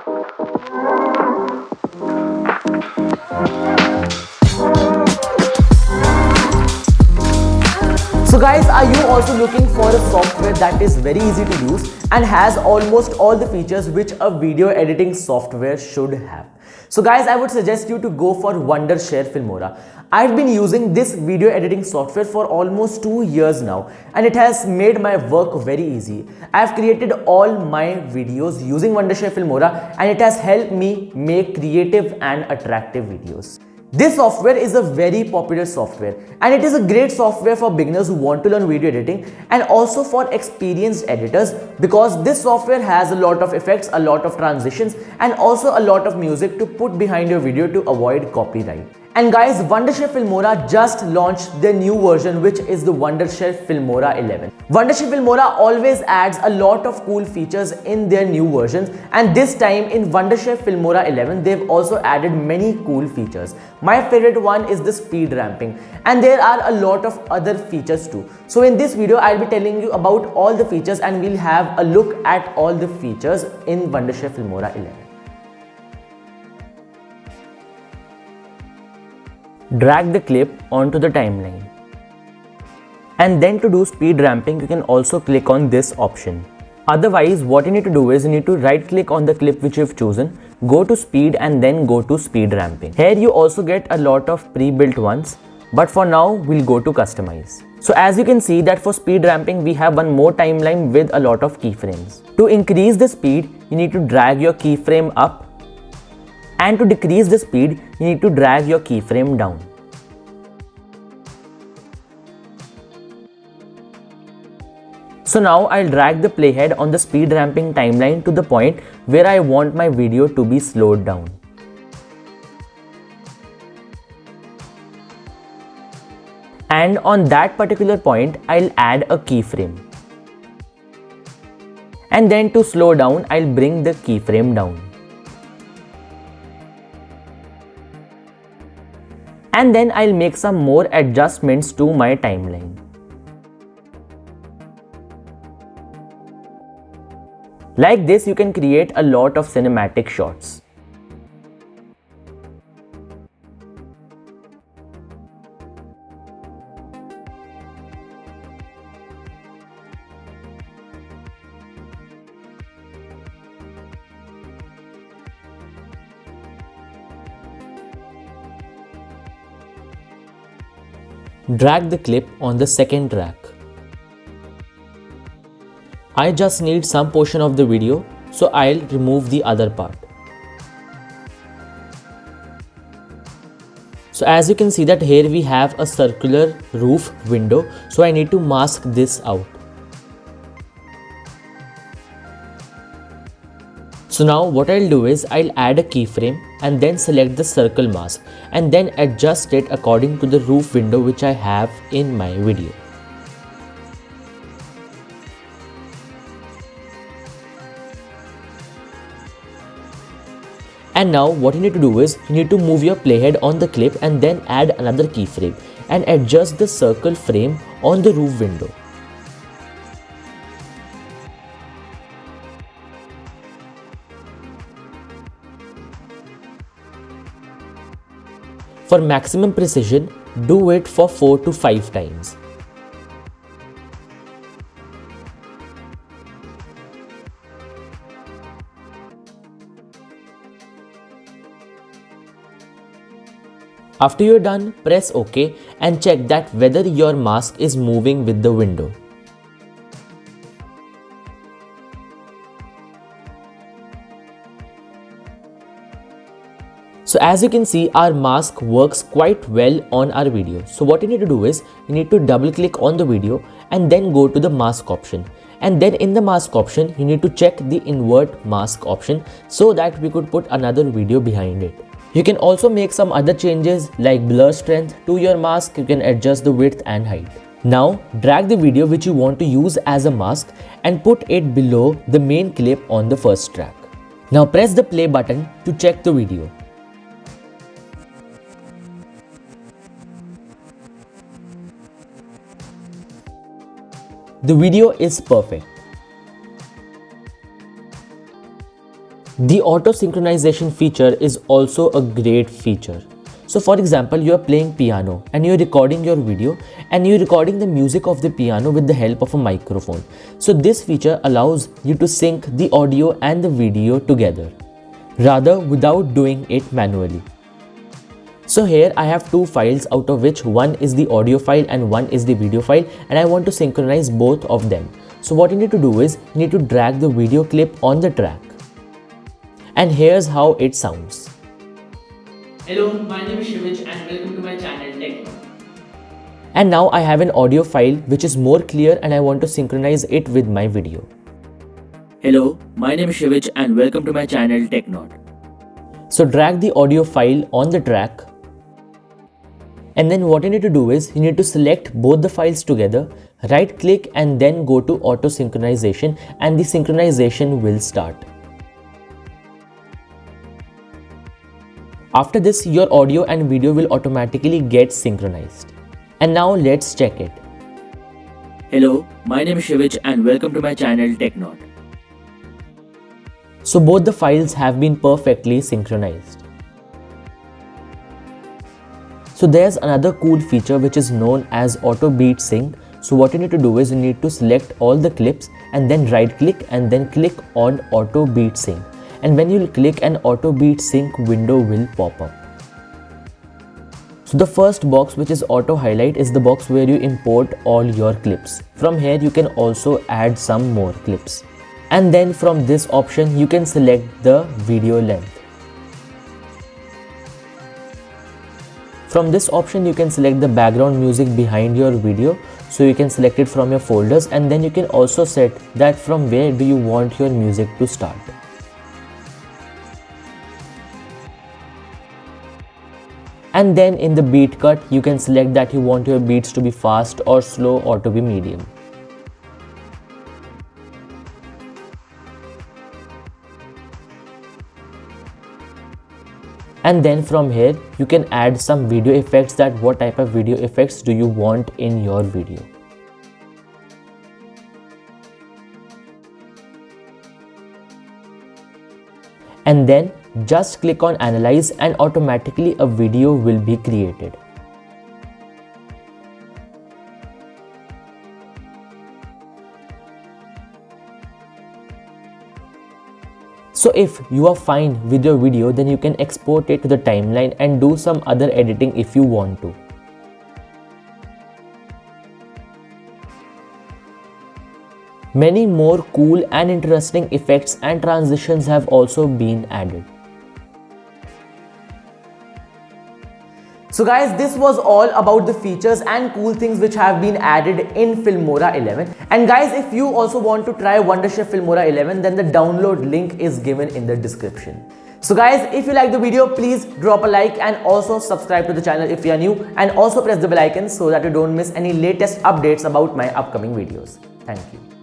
So guys, are you also looking for a software that is very easy to use and has almost all the features which a video editing software should have? So guys, I would suggest you to go for Wondershare Filmora. I've been using this video editing software for almost 2 years now, and it has made my work very easy. I've created all my videos using Wondershare Filmora, and it has helped me make creative and attractive videos. This software is a very popular software, and it is a great software for beginners who want to learn video editing and also for experienced editors, because this software has a lot of effects, a lot of transitions, and also a lot of music to put behind your video to avoid copyright. And guys, Wondershare Filmora just launched their new version, which is the Wondershare Filmora 11. Wondershare Filmora always adds a lot of cool features in their new versions, and this time in Wondershare Filmora 11 they've also added many cool features. My favorite one is the speed ramping, and there are a lot of other features too. So in this video I'll be telling you about all the features, and we'll have a look at all the features in Wondershare Filmora 11. Drag the clip onto the timeline. And then to do speed ramping, you can also click on this option. Otherwise, what you need to do is you need to right click on the clip which you've chosen, go to speed, and then go to speed ramping. Here you also get a lot of pre-built ones, but for now we'll go to customize. So as you can see that for speed ramping we have one more timeline with a lot of keyframes. To increase the speed, you need to drag your keyframe up, and to decrease the speed, you need to drag your keyframe down. So now I'll drag the playhead on the speed ramping timeline to the point where I want my video to be slowed down. And on that particular point, I'll add a keyframe. And then to slow down, I'll bring the keyframe down. And then I'll make some more adjustments to my timeline. Like this, you can create a lot of cinematic shots. Drag the clip on the second track. I just need some portion of the video, so I'll remove the other part. So as you can see that here we have a circular roof window, so I need to mask this out. So now what I'll do is I'll add a keyframe and then select the circle mask and then adjust it according to the roof window which I have in my video. And now what you need to do is you need to move your playhead on the clip and then add another keyframe and adjust the circle frame on the roof window. For maximum precision, do it for 4 to 5 times. After you're done, press OK and check that whether your mask is moving with the window. So as you can see, our mask works quite well on our video. So what you need to do is you need to double click on the video and then go to the mask option. And then in the mask option, you need to check the invert mask option so that we could put another video behind it. You can also make some other changes like blur strength to your mask. You can adjust the width and height. Now drag the video which you want to use as a mask and put it below the main clip on the first track. Now press the play button to check the video. The video is perfect. The auto synchronization feature is also a great feature. So for example, you are playing piano and you're recording your video and you're recording the music of the piano with the help of a microphone. So this feature allows you to sync the audio and the video together, rather without doing it manually. So here I have two files, out of which one is the audio file and one is the video file, and I want to synchronize both of them. So what you need to do is you need to drag the video clip on the track. And here's how it sounds. Hello, my name is Shivich and welcome to my channel Tech. And now I have an audio file which is more clear and I want to synchronize it with my video. Hello, my name is Shivich and welcome to my channel Technod. So drag the audio file on the track. And then what you need to do is you need to select both the files together, right click and then go to auto synchronization, and the synchronization will start. After this, your audio and video will automatically get synchronized. And now let's check it. Hello, my name is Shivich and welcome to my channel Technod. So both the files have been perfectly synchronized. So there's another cool feature which is known as auto beat sync. So what you need to do is you need to select all the clips and then right click and then click on auto beat sync. And when you click, an auto beat sync window will pop up. So the first box, which is auto highlight, is the box where you import all your clips. From here you can also add some more clips. And then from this option you can select the video length. From this option you can select the background music behind your video, so you can select it from your folders, and then you can also set that from where do you want your music to start. And then in the beat cut you can select that you want your beats to be fast or slow or to be medium. And then from here you can add some video effects, that what type of video effects do you want in your video. And then just click on analyze and automatically a video will be created. So if you are fine with your video, then you can export it to the timeline and do some other editing if you want to. Many more cool and interesting effects and transitions have also been added. So guys, this was all about the features and cool things which have been added in Filmora 11. And guys, if you also want to try Wondershare Filmora 11, then the download link is given in the description. So guys, if you like the video, please drop a like and also subscribe to the channel if you are new, and also press the bell icon so that you don't miss any latest updates about my upcoming videos. Thank you.